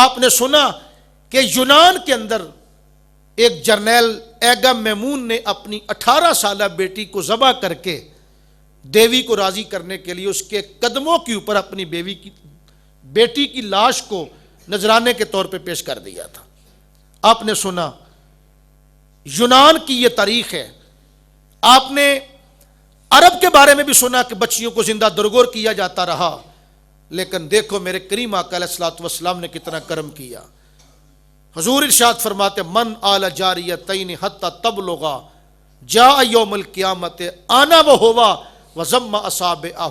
آپ نے سنا کہ یونان کے اندر ایک جرنیل ایگم میمون نے اپنی 18 سالہ بیٹی کو ذبح کر کے دیوی کو راضی کرنے کے لیے اس کے قدموں کے اوپر اپنی بیٹی کی لاش کو نذرانے کے طور پہ پیش کر دیا تھا۔ آپ نے سنا یونان کی یہ تاریخ ہے۔ آپ نے عرب کے بارے میں بھی سنا کہ بچیوں کو زندہ درگور کیا جاتا رہا، لیکن دیکھو میرے کریم آقا علیہ الصلوۃ والسلام نے کتنا کرم کیا۔ حضور ارشاد فرماتے من آل جاریتین حتی تبلغا جاء یوم القیامت آنا و ہوا وضم اصابعہ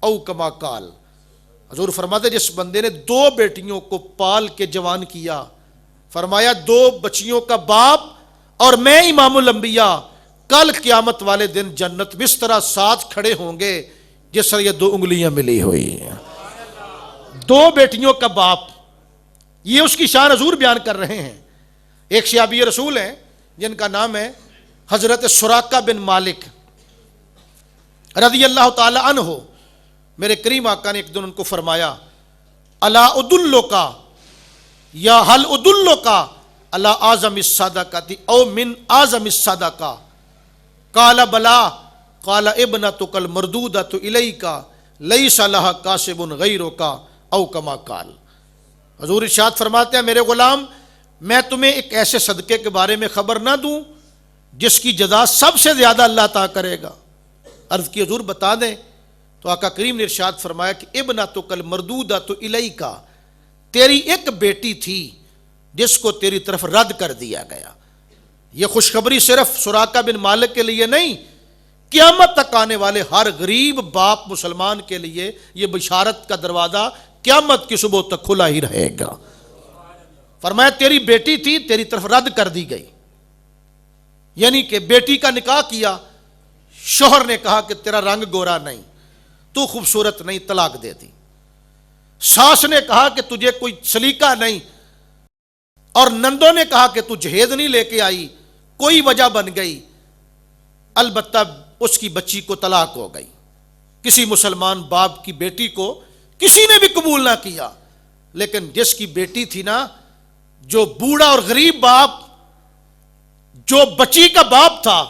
او کما قال۔ حضور فرماتے جس بندے نے 2 بیٹیوں کو پال کے جوان کیا، فرمایا 2 بچیوں کا باپ اور میں امام الانبیاء کل قیامت والے دن جنت میں اس طرح ساتھ کھڑے ہوں گے جس طرح یہ 2 انگلیاں ملی ہوئی ہیں۔ 2 بیٹیوں کا باپ، یہ اس کی شان حضور بیان کر رہے ہیں۔ ایک صحابی رسول ہیں جن کا نام ہے حضرت سراقہ بن مالک رضی اللہ تعالی عنہ۔ میرے کریم آقا نے ایک دن ان کو فرمایا الا ادلکا یا هل ادلکا الی اعظم الصدقۃ او من اعظم الصدقہ قال بلا قال ابنتک المردودۃ الیک لیس لها کاسب غیرک او کما قال۔ حضور ارشاد فرماتے ہیں میرے غلام میں تمہیں ایک ایسے صدقے کے بارے میں خبر نہ دوں جس کی جزا سب سے زیادہ اللہ تعالیٰ کرے گا؟ عرض کی حضور بتا دیں، تو آقا کریم نے ارشاد فرمایا کہ ابنتک المردودۃ الیک، تیری ایک بیٹی تھی جس کو تیری طرف رد کر دیا گیا۔ یہ خوشخبری صرف سراقہ بن مالک کے لیے نہیں، قیامت تک آنے والے ہر غریب باپ مسلمان کے لیے یہ بشارت کا دروازہ قیامت کی صبح تک کھلا ہی رہے گا۔ فرمایا تیری بیٹی تھی، تیری طرف رد کر دی گئی، یعنی کہ بیٹی کا نکاح کیا، شوہر نے کہا کہ تیرا رنگ گورا نہیں، تو خوبصورت نہیں، طلاق دے دی۔ ساس نے کہا کہ تجھے کوئی سلیقہ نہیں، اور نندوں نے کہا کہ تو جہیز نہیں لے کے آئی، کوئی وجہ بن گئی، البتہ اس کی بچی کو طلاق ہو گئی۔ کسی مسلمان باپ کی بیٹی کو کسی نے بھی قبول نہ کیا، لیکن جس کی بیٹی تھی نا، جو بوڑھا اور غریب باپ جو بچی کا باپ تھا،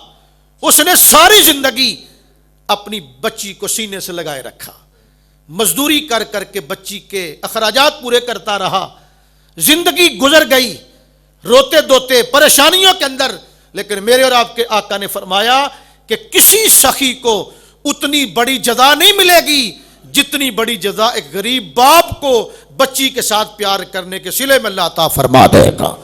اس نے ساری زندگی اپنی بچی کو سینے سے لگائے رکھا، مزدوری کر کر کے بچی کے اخراجات پورے کرتا رہا، زندگی گزر گئی روتے دوتے پریشانیوں کے اندر، لیکن میرے اور آپ کے آقا نے فرمایا کہ کسی سخی کو اتنی بڑی جزا نہیں ملے گی جتنی بڑی جزا ایک غریب باپ کو بچی کے ساتھ پیار کرنے کے صلے میں اللہ عطا فرما دے گا۔